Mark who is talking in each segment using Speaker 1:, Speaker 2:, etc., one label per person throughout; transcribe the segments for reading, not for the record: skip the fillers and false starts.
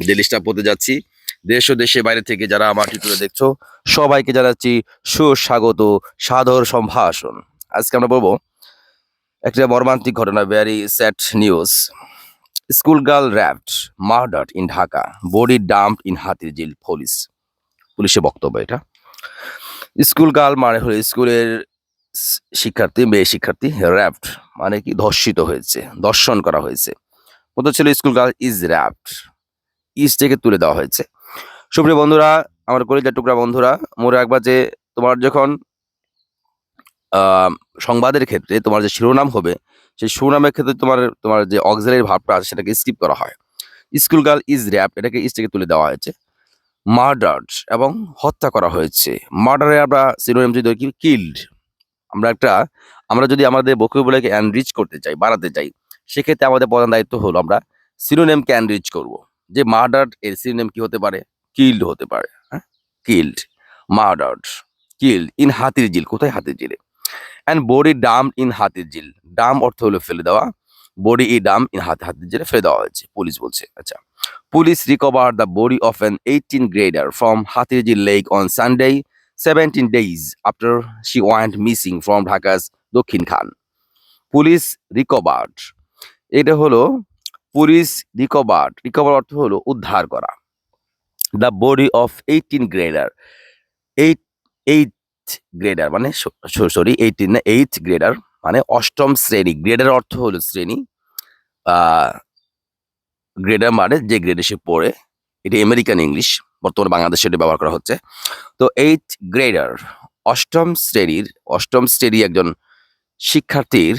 Speaker 1: যে লিস্টটা পড়তে যাচ্ছি, দেশ ও দেশের বাইরে থেকে যারা আমার টিউটোরিয়াল দেখছো সবাইকে জানাচ্ছি সুস্বাগত, সাদর সম্ভাষণ। আজকে আমরা বলবো একটা মর্মান্তিক ঘটনা, very sad news. School girl raped, murdered in Dhaka, body dumped in Hatirjheel. পুলিশের বক্তব্য এটা। স্কুল গার্ল মানে হলো স্কুলের শিক্ষার্থী, মেয়ে শিক্ষার্থী। র্যাপড মানে কি, ধর্ষিত হয়েছে, ধর্ষণ করা হয়েছে। মতো ছিল school girl is wrapped, is থেকে তুলে দেওয়া হয়েছে। সুপ্রিয় বন্ধুরা, আমার কলিজার টুকরা বন্ধুরা, মনে রাখবা যে তোমার যখন সংবাদের ক্ষেত্রে তোমার যে শিরোনাম হবে, সেই শিরোনামের ক্ষেত্রে তোমার যে অক্সিলারি ভার্বটা আছে সেটাকে স্কিপ করা হয়। স্কুল গার্ল ইজ র্যাপ, এটাকে ইজ থেকে তুলে দেওয়া হয়েছে। মার্ডার্ড এবং হত্যা করা হয়েছে। মার্ডারে আমরা সিনোনিম যদি কি, কিল্ড। আমরা যদি আমাদের ভোকাবুলারিকে এনরিচ করতে চাই, বাড়াতে চাই, সেক্ষেত্রে আমাদের প্রধান দায়িত্ব হলো আমরা সিনোনিমকে এনরিচ করব। যে মার্ডার্ড এর সিনোনিম কি হতে পারে? কিল্ড হতে পারে। হ্যাঁ, killed, murdered, killed in Hatirjheel. কোথায়? হাতিরঝিলে। And body dumped in Hatirjheel. Dump অর্থ হলো ফেলে দেওয়া, বডি ই ডাম্প ইন হাতিরঝিলে ফেলে দেওয়া হয়েছে, পুলিশ বলছে। আচ্ছা, police recover the body of an 18 grader from Hatirjheel lake on Sunday 17 days after she went missing from Dhaka's Dakshin Khan. Police recovered, এটা হলো পুলিশ রিকভার্ড। রিকভার অর্থ হলো উদ্ধার করা। The body of 18 grader, 8 grader মানে সরি 18 না, 8 গ্রেডার মানে অষ্টম শ্রেণী। গ্রেডার অর্থ হলো শ্রেণী, গ্রেডার মানে যে গ্রেডে সে পড়ে। এটি আমেরিকান ইংলিশ, বর্তমানে বাংলাদেশে এটি ব্যবহার করা হচ্ছে। তো 8 গ্রেডার, অষ্টম শ্রেণী একজন শিক্ষার্থীর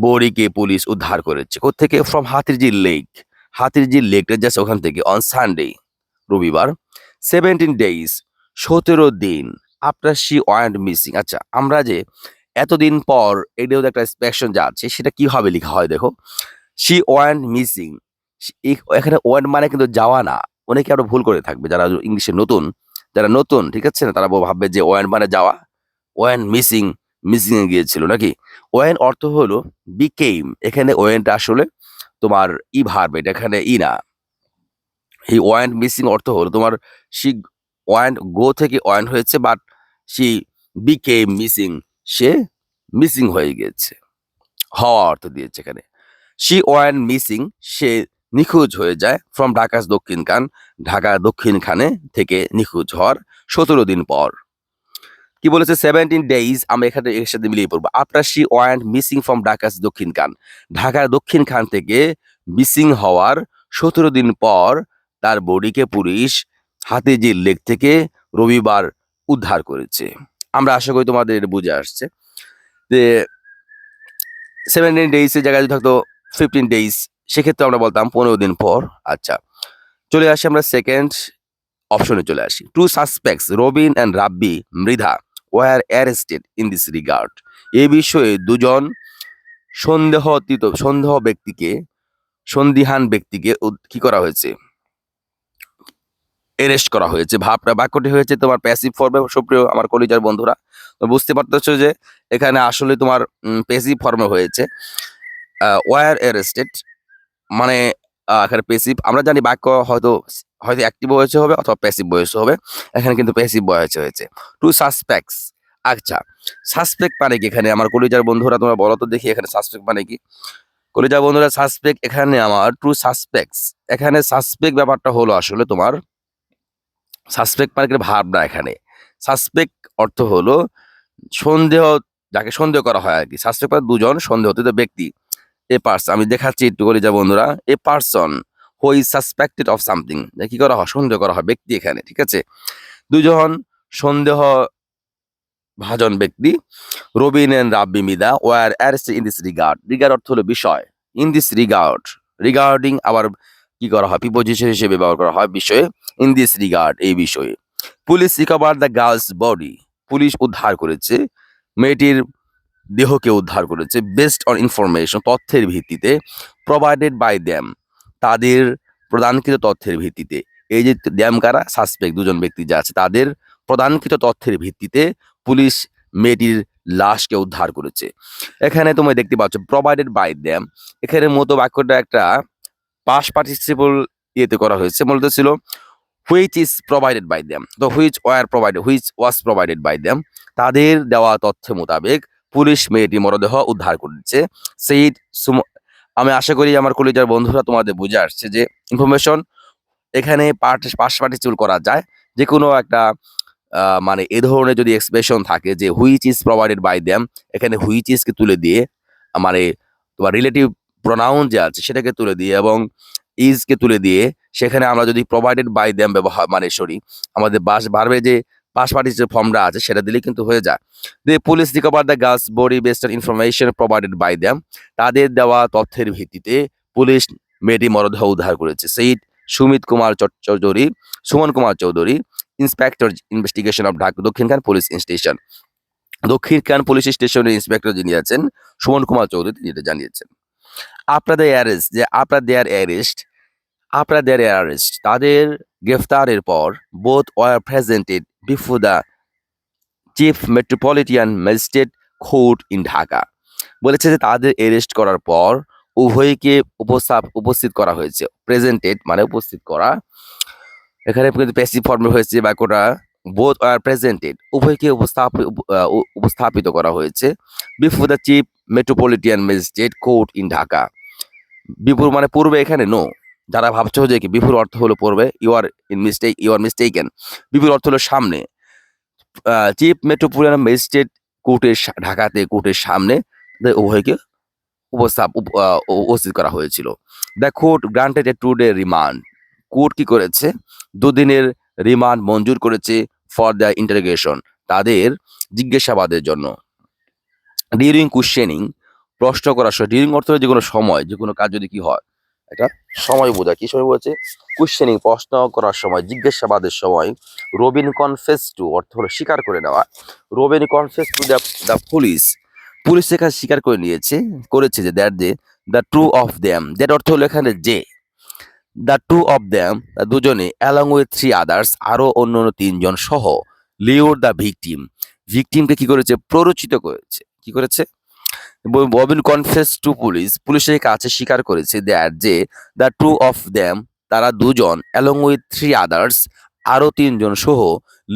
Speaker 1: বডিকে পুলিশ উদ্ধার করেছে। কোত্থেকে? From Hatirjheel lake. হাতিরঝিল লেকটা জাস্ট ওখান থেকে, অন সানডে, রবিবার। 17 days, 17 দিন, আফটার শি ওয়ান্ট মিসিং। আচ্ছা, আমরা যে এতদিন পর, এটাও একটা এক্সপ্রেশন যা আছে সেটা কিভাবে লেখা হয় দেখো। শি ওয়ান্ট মিসিং, এখানে ওয়ান্ট মানে কিন্তু যাওয়া না। অনেকে আরো ভুল করে থাকবে যারা ইংলিশে নতুন, ঠিক আছে না, তারা ভাববে যে ওয়ান্ট মানে যাওয়া, ওয়ান্ট মিসিং, মিসিং এ গিয়েছিল নাকি। ওয়ান অর্থ হলো বিকেম। এখানে ওয়ানটা আসলে তোমার ই ভার্ব, এটা এখানে ই না। এই ওয়ান্ট মিসিং অর্থ হলো তোমার শি ওয়ান্ট গো থেকে ওয়ান্ট হয়েছে, but she became missing, say missing হয়ে গিয়েছে, হওয়া অর্থ দিয়েছে এখানে। শি ওয়ান্ট মিসিং, সে নিখোঁজ হয়ে যায়। ফ্রম ঢাকার দক্ষিণ খান, ঢাকা দক্ষিণ খানে থেকে নিখোঁজ হওয়ার 17 দিন পর। কি বলেছে? 17 days, আমরা এখানে এর সাথে মিলিয়ে পড়বো। After she want missing from ঢাকার দক্ষিণ খান, ঢাকার দক্ষিণ খান থেকে মিসিং হওয়ার 17 দিন পর তার বডিকে পুলিশ হাতিরঝিল লেক থেকে রবিবার উদ্ধার করেছে। আমরা আশা করি তোমাদের এটা বুঝে আসছে যে 17 days এর জায়গায় যদি থাকতো 15 days, সেক্ষেত্রে আমরা বলতাম 15 দিন পর। আচ্ছা, চলে আসি আমরা সেকেন্ড অপশনে চলে আসি। Two suspects Robin and Rabbi Mridha were arrested in this regard. এ বিষয়ে দুজন সন্দিহান ব্যক্তিকে কি করা হয়েছে? অ্যারেস্ট করা হয়েছে। বাক্যটি হয়েছে তোমার প্যাসিভ ফর্মে। সুপ্রিয় আমার কলিজার বন্ধুরা, তো বুঝতে পারতেছো যে এখানে আসলে তোমার প্যাসিভ ফর্মে হয়েছে। ওয়ার অ্যারেস্টেড মানে এখানে প্যাসিভ। আমরা জানি বাক্য হয়তো অ্যাক্টিভ ভয়েসে হবে অথবা প্যাসিভ ভয়েসে হবে, এখানে কিন্তু প্যাসিভ ভয়েসে হয়েছে। Two suspects. আচ্ছা, সাসপেক্ট মানে কি এখানে আমার কলিজার বন্ধুরা? তোমরা বলো তো দেখি এখানে সাসপেক্ট মানে কি? কলিজার বন্ধুরা, সাসপেক্ট এখানে আমার টু সাসপেক্টস, এখানে সাসপেক্ট ব্যাপারটা হলো আসলে তোমার সাসপেক্ট মানে ভার্ব না। এখানে সাসপেক্ট অর্থ হলো সন্দেহ, যাকে সন্দেহ করা হয় আর কি। সাসপেক্ট মানে দুজন সন্দেহতীত ব্যক্তি। এ পার্সন, আমি দেখাচ্ছি একটু করে যা বন্ধুরা। A person who is suspected of something, কি করা হয়? সন্দেহ করা হয়, ব্যক্তি এখানে, ঠিক আছে। দুজন সন্দেহ ভাজন ব্যক্তি, Robin and Rabbi Mida were arrested in this regard. Regard অর্থ হলো বিষয়। ইন দিস রিগার্ড, রিগার্ডিং আবার কি করা হয়? প্রিপোজিশন হিসেবে ব্যবহার করা হয় বিষয়ে। ইন দিস রিগার্ড, এই বিষয়ে। Police recover the girl's body, police উদ্ধার করেছে মেয়েটির দেহকে উদ্ধার করেছে। বেসড অন ইনফরমেশন, তথ্যের ভিত্তিতে। প্রোভাইডেড বাই দ্যাম, তাদের প্রদানকৃত তথ্যের ভিত্তিতে। এই যে দ্যাম কারা? সাসপেক্ট, দুজন ব্যক্তি যা আছে, তাদের প্রদানকৃত তথ্যের ভিত্তিতে পুলিশ মেয়েটির লাশকে উদ্ধার করেছে। এখানে তুমি দেখতে পাচ্ছ প্রোভাইডেড বাই দ্যাম, এখানে মতো বাক্যটা একটা পাস্ট পার্টিসিপল ইয়েতে করা হয়েছে, মূলত ছিল which is provided by them, তো which was provided by them, তাদের দেওয়া তথ্য মোতাবেক পুলিশ মেয়েটি মরদেহ উদ্ধার করেছে। সেইড আমি আশা করি আমার কলিজার বন্ধুরা তোমাদের বুঝে আসছে যে ইনফরমেশন এখানে পার্টিসিপেট করা যায়। যে কোনো একটা মানে এ ধরনের যদি এক্সপ্রেশন থাকে যে which is provided by them, এখানে হুইচ ইজকে তুলে দিয়ে মানে তোমার রিলেটিভ প্রোনাউন যে আছে সেটাকে তুলে দিয়ে এবং ইজকে তুলে দিয়ে সেখানে আমরা যদি প্রোভাইডেড বাই দেম ব্যবহার মানে আমাদের ভার্বে যে পাস পার্টিসিপেট ফর্মটা আছে সেটা দিলে কিন্তু হয়ে যায়। The police recover the girl's body based on information provided by them, তাদের দেওয়া তথ্যের ভিত্তিতে পুলিশ মেয়েটি মরদেহ উদ্ধার করেছে। Said Suman Kumar Chowdhury, inspector investigation of Dakshinkhan police station. Dakshinkhan police স্টেশনের ইন্সপেক্টর যিনি আছেন সুমন কুমার চৌধুরী, তিনি যেটা জানিয়েছেন। আফটার দেয়ার অ্যারেস্ট তাদের গ্রেফতারের পর both war presented before the chief metropolitan magistrate court in Dhaka. বলেছে যে তাদের অ্যারেস্ট করার পর উভয়কে উপস্থিত করা হয়েছে। প্রেজেন্টেড মানে উপস্থিত করা, এখানে কিন্তু প্যাসিভ ফর্মে হয়েছে বাক্যটা। বোথ আর প্রেজেন্টেড উভয়কে উপস্থাপিত করা হয়েছে before the chief metropolitan magistrate court in Dhaka. Before মানে পূর্বে, এখানে নো। যারা ভাবছো যে কি বিফোর অর্থ হলো পূর্বে, ইউ আর মিস্টেকেন। বিফোর অর্থ হলো সামনে। চিফ মেট্রোপলিটন ম্যাজিস্ট্রেট ঢাকাতে কোর্টের সামনে উভয়কে উপস্থিত করা হয়েছিল। The court granted A 2 day remand, court কি করেছে 2 দিনের রিমান্ড মঞ্জুর করেছে ফর দ্য ইন্টারোগেশন, তাদের জিজ্ঞাসাবাদের জন্য। ডিউরিং কোশ্চেনিং, প্রশ্ন করার সময়, ডিউরিং অর্থ যে কোনো সময়, যে কোনো কাজ যদি কি হয় এটা সময় বোঝায়। কি সময় বলছে? কোশ্চেনিং, প্রশ্ন করার সময়, জিজ্ঞাসাবাদের সময়। রবিন কনফেস টু অর্থ হলো স্বীকার করে নেওয়া। Robin confess to the police এখানে স্বীকার করেছে যে the two of them, that অর্থ হলো এখানে যে, দ্য টু অফ দেম দুজনে, অ্যালং উইথ 3 আদার্স আরো অন্য 3 জন সহ, লিওর দ্য ভিকটিমকে কি করেছে? প্ররোচিত করেছে। কি করেছে? ববিন কনফেস টু পুলিশের কাছে স্বীকার করেছে যে দ্য টু অফ দেম, তারা দুজন, অ্যালং উইথ 3 আদার্স আরো 3 জন সহ,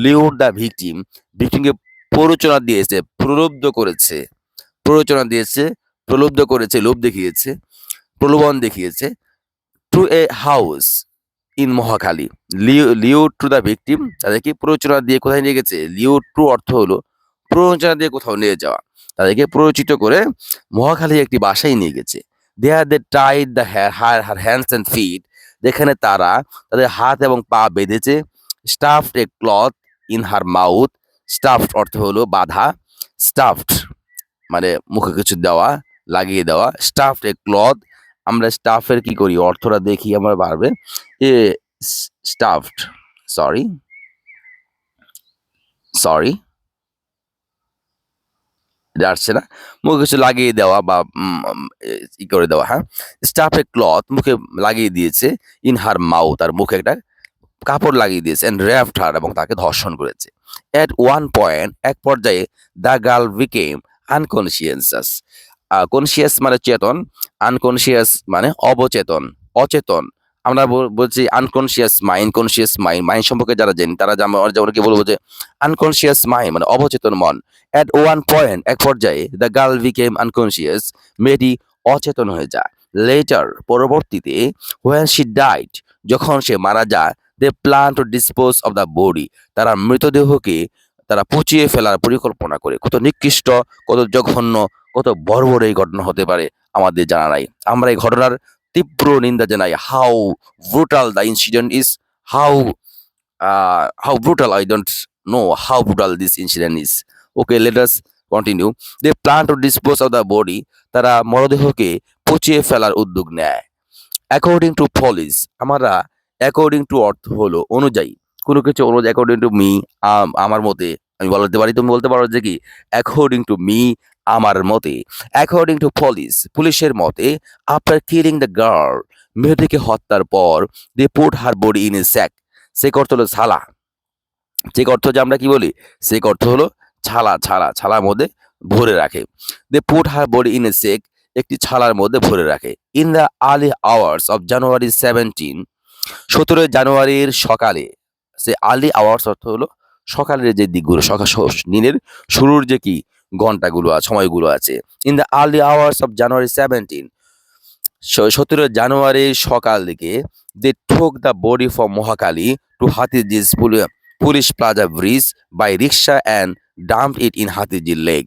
Speaker 1: লিওর দ্য ভিকটিমকে প্ররোচনা দিয়েছে, প্রলুব্ধ করেছে, লোভ দেখিয়েছে, প্রলোভন দেখিয়েছে। To a house in Mohakhali, lured to the victim, তাদেরকে প্ররোচনা দিয়ে কোথায় নিয়ে গেছে? লিউড টু অর্থ হলো প্ররোচনা দিয়ে কোথাও নিয়ে যাওয়া, তাদেরকে প্ররোচিত করে মহাখালী একটি বাসায় নিয়ে গেছে। They tied the her hands and feet, যেখানে তারা তাদের হাত এবং পা বেঁধেছে। Stuffed a cloth in her mouth, stuffed অর্থ হলো বাঁধা, স্টাফড মানে মুখে কিছু দেওয়া, লাগিয়ে দেওয়া। স্টাফড এ ক্লথ, আমরা স্টাফের কি করি অর্থটা দেখি আমরা পারবে। এ স্টাফড সরি যাচ্ছে না, মুখে কিছু লাগিয়ে দেওয়া বা ই করে দেওয়া। হ্যাঁ, স্টাফে ক্লথ মুখে লাগিয়ে দিয়েছে, ইন হার মাউথ আর মুখে একটা কাপড় লাগিয়ে দিয়েছে, এন্ড র্যাপড হার এবং তাকে ধর্ষণ করেছে। এট ওয়ান পয়েন্ট, এক পর্যায়ে, the girl became unconscious. Conscious মানে চেতন, আনকনসিয়াস মানে অচেতন। আমরা বলছি আনকনসিয়াস মাইন্ড সম্পর্কে যারা জানি তারা যেমন কি বলবো যে আনকনসিয়াস মাইন্ড মানে অবচেতন মন। এট ওয়ান পয়েন্ট, এক পর্যায়ে, দ্য গার্ল বিকেম আনকনসিয়াস, মেয়েটি অচেতন হয়ে যায়। লেটার, পরবর্তীতে, হোয়েন শি ডাইড, যখন সে মারা যায়, they plan to dispose of the body, তারা মৃতদেহকে তারা পচিয়ে ফেলার পরিকল্পনা করে। কত নিকৃষ্ট, কত জঘন্য, কত বর্বর এই ঘটনা হতে পারে আমাদের জানা নাই। আমরা এই ঘটনার তীব্র নিন্দা জানাই। How brutal the incident is, how brutal, I don't know how brutal this incident is. Okay, let us continue. They plan to dispose of the body, তারা মরদেহকে পচিয়ে ফেলার উদ্যোগ নেয়। অ্যাকর্ডিং টু পুলিশ, আমরা অ্যাকর্ডিং টু অর্থ হলো অনুযায়ী, কোনো কিছু অনুযায়ী। অ্যাকর্ডিং টু মি, আমার মতে, আমি বলতে পারি, তুমি বলতে পারো যে কি অ্যাকর্ডিং টু মি, আমার মতে। অ্যাকর্ডিং টু পুলিশের মতে, আফটার কিলিং দ্য গার্ল, মেয়েটিকে হত্যার পর, they put her body in a sack, sack অর্থ হলো ছালা, চেক অর্থ যে আমরা কি বলি, সেক অর্থ হলো ছালার মধ্যে ভরে রাখে। They put her body in a sack, একটি ছালার মধ্যে ভরে রাখে। In the early hours of January 17, 17 জানুয়ারির সকালে, সে আর্লি আওয়ার্স অর্থ হলো সকালের যে দিকগুলো, দিনের শুরুর যে কি ঘন্টাগুলো আছে, সময়গুলো আছে। In the early hours of January 17, 17 জানুয়ারির সকাল দিকে, they took the body from Mohakali to Hatirjheel police plaza bridge by rickshaw and dumped it in Hatirjheel lake.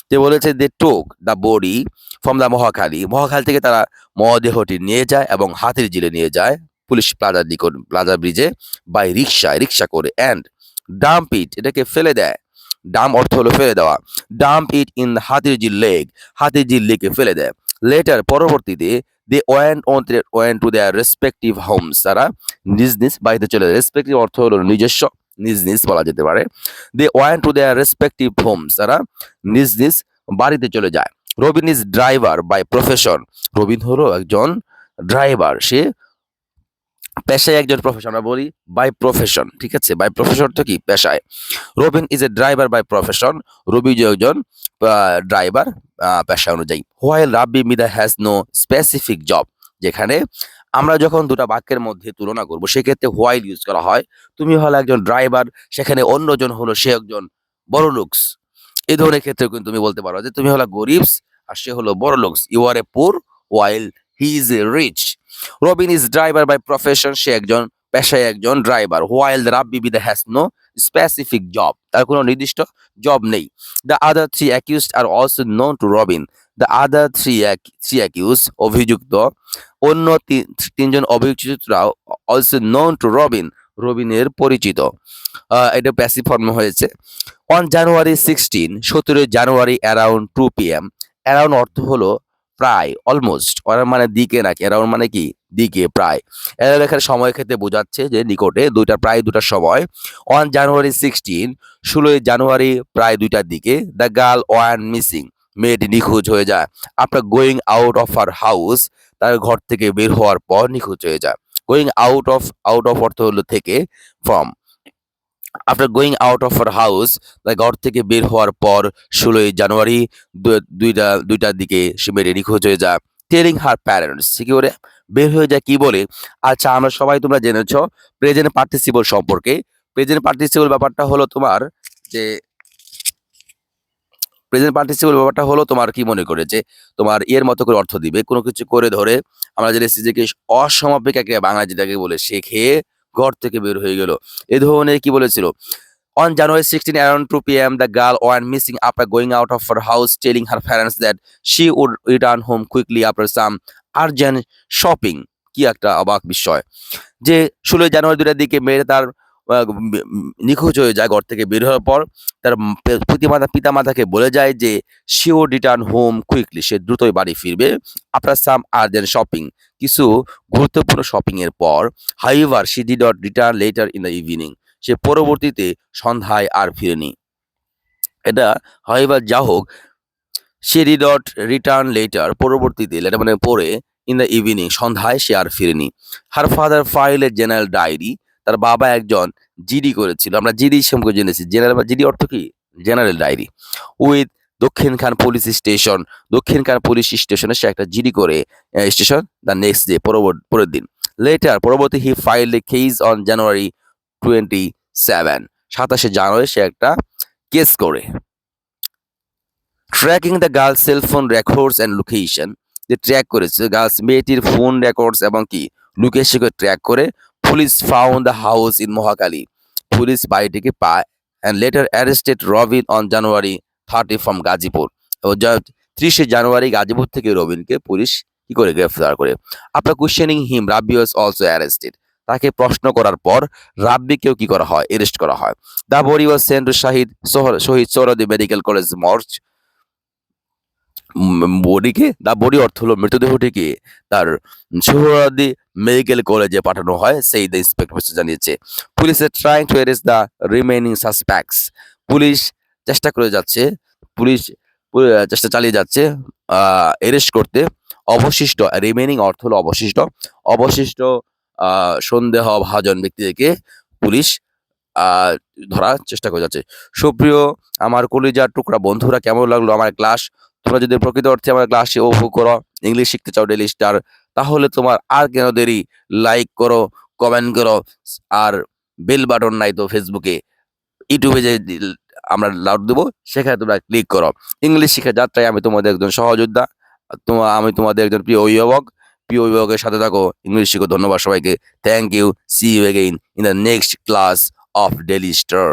Speaker 1: যে বলেছে they took the body from the Mohakali, Mohakhali থেকে তারা মরদেহটি নিয়ে যায় এবং হাতিরঝিলে নিয়ে যায় পুলিশ প্লাজার নিকট, প্লাজা ব্রিজে, বাই রিক্সা করে, অ্যান্ড ডাম্প ইট, এটাকে ফেলে দেয়। ডাম্প অর্থ হলো ফেলে দেওয়া। Dump it in the Hatirjheel lake, Hatirjheel লেকে ফেলে দেয়। লেটার পরবর্তীতে, they went to their respective homes, তারা নিজ নিজ বাড়িতে চলে যায়। রেসপেক্টিভ অর্থ হলো নিজস্ব, নিজ নিজ বলা যেতে পারে। They went to their respective homes, তারা নিজ নিজ বাড়িতে চলে যায়। Robin is driver by profession, Robin হলো একজন ড্রাইভার, সে পেশায় একজন প্রফেশন, আমরা বলি বাই প্রফেশন, ঠিক আছে, বাই প্রফেশন তো কি পেশায়। Robin is a driver by profession, Robi যে একজন ড্রাইভার পেশা অনুযায়ী। While Rabbi Mida has no specific job, যেখানে আমরা যখন দুটা বাক্যের মধ্যে তুলনা করব সেক্ষেত্রে হোয়াইল ইউজ করা হয়। তুমি হলো একজন ড্রাইভার, সেখানে অন্যজন হলো সে একজন বড় লুকস। এই ধরনের ক্ষেত্রে কিন্তু তুমি বলতে পারো যে তুমি হলো গরিবস আর সে হলো বড় looks. You are a poor while he is a rich. Robin is driver by profession, সে একজন পেশায় একজন ড্রাইভার। হোয়াইল রাব্বি বিদা হ্যাজ নো স্পেসিফিক জব, তার কোনো নির্দিষ্ট জব নেই। The other three accused are also known to Robin, the other three accuse, অভিযুক্ত অন্য তিনজন অভিযুক্তরাও অলসো নোন টু রবিন, রবিনের পরিচিত। এটা প্যাসিভ ফর্মে হয়েছে। On January 16, 17 January around 2 PM, around অর্থ হলো প্রায়, অলমোস্ট, মানে দিকে নাকি, অ্যারাউন্ড মানে কি দিকে, প্রায়। অ্যারাউন্ড এখানে সময় ক্ষেত্রে বোঝাচ্ছে যে নিকটে, প্রায় দুটার সময়। অন জানুয়ারি 16, 16 জানুয়ারি প্রায় 2টার দিকে, দ্য গার্ল ওয়ান মিসিং, মেয়েটি নিখোঁজ হয়ে যায়। After going out of her house, তার ঘর থেকে বের হওয়ার পর নিখোঁজ হয়ে যায়। গোয়িং আউট অফ অর্থ হলো থেকে, from. After going out of her house, তার ঘর থেকে বের হওয়ার পর 16 জানুয়ারি দুইটার দিকে সে মেয়েটি নিখোঁজ হয়ে যায়। টেলিং হার প্যারেন্টস, কি করে বের হয়ে যায়, কি বলে? আচ্ছা, আমরা সবাই তোমরা জেনেছ প্রেজেন্ট পার্টিসিপল সম্পর্কে। প্রেজেন্ট পার্টিসিপল ব্যাপারটা হলো তোমার যে প্রেজেন্ট পার্টিসিপল ব্যাপারটা হলো তোমার কি মনে করে যে তোমার এর মতো করে অর্থ দিবে, কোনো কিছু করে ধরে। আমরা জেনেছি যে কি অসমাপিক ক্রিয়া, বাংলা যেটাকে বলে সে খেয়ে ঘর থেকে বের হয়ে গেল। এ ধরনের কি বলেছিল? On January 16, around 2 p.m., the girl went missing after going out of her house, telling her parents that she would return home quickly after some urgent shopping. কি একটা অবাক বিষয় যে 16 জানুয়ারি 2টার দিকে মেয়েটা তার নিখোঁজ হয়ে যায় ঘর থেকে বের হওয়ার পর। তার পিতামাতাকে বলে যায় যে she would return home quickly, সে দ্রুতই বাড়ি ফিরবে। after some urgent shopping, কিছু গুরুত্বপূর্ণ শপিং এর পর। however she did not return later in the evening, সে পরবর্তীতে সন্ধ্যায় আর ফিরেনি। এটা however যা হোক, she did not return later, পরবর্তীতে, এটা মানে পরে, in the evening, সন্ধ্যায় সে আর ফিরেনি। her father filed a general diary, তার বাবা একজন জিডি করেছিল। আমরা জিডি সম্পর্কে জেনেছি, জেনারেল বা জিডি অর্থ কি, general diary. With Dakshinkhan police station, Dakshinkhan police স্টেশনে সে একটা জিডি করে, স্টেশন, দ্য নেক্সট ডে, পরের দিন। লেটার পরবর্তী, he filed a case on January 27, 27 জানুয়ারি সে একটা কেস করে। Tracking the girl's cellphone records and location, যে ট্র্যাক করেছে গার্লস মেয়েটির ফোন রেকর্ডস এবং কি লোকেশনকে ট্র্যাক করে। Police found the house in Mahakali, police বাড়িটিকে পায়। And later arrested Robin on January 30 from Gazipur, 30 জানুয়ারি গাজীপুর থেকে রবিনকে পুলিশ কি করে গ্রেফতার করে। After questioning him, Rabbi was also arrested, তাকে প্রশ্ন করার পর রাব্বিকেও কি করা হয়, অ্যারেস্ট করা হয়। The body was sent to Shaheed Suhrawardy medical college morgue, বডিকে, দা বডি অর্থ হলো মৃতদেহটিকে তার সোহরাওয়ার্দী মেডিকেল কলেজে পাঠানো হয়, সেই দ্য ইন্সপেক্টর জানিয়েছে। Police trying to arrest the remaining suspects, police চেষ্টা করে যাচ্ছে, পুলিশ চেষ্টা চালিয়ে যাচ্ছে অ্যারেস্ট করতে অবশিষ্ট, রিমেইনিং অর্থ হলো অবশিষ্ট, অবশিষ্ট সন্দেহভাজন ব্যক্তিদেরকে পুলিশ ধরার চেষ্টা করে যাচ্ছে। সুপ্রিয় আমার কলিজার টুকরা বন্ধুরা, কেমন লাগলো আমার ক্লাস? তোমরা যদি প্রকৃত অর্থে আমার ক্লাসে উপভোগ করো, ইংলিশ শিখতে চাও ডেইলি স্টার, তাহলে তোমার আর কেন দেরি, লাইক করো, কমেন্ট করো। আর বেল বাটন নাই তো ফেসবুকে, ইউটিউবে যে আমরা লাউড দেবো সেখানে তোমরা ক্লিক করো। ইংলিশ শিক্ষা যাত্রায় আমি তোমাদের একজন সহযোদ্ধা, আমি তোমাদের একজন প্রিয় অভিভাবকের সাথে থাকো, ইংলিশ শিখো। ধন্যবাদ সবাইকে। Thank you. See you again in the next class of Daily star.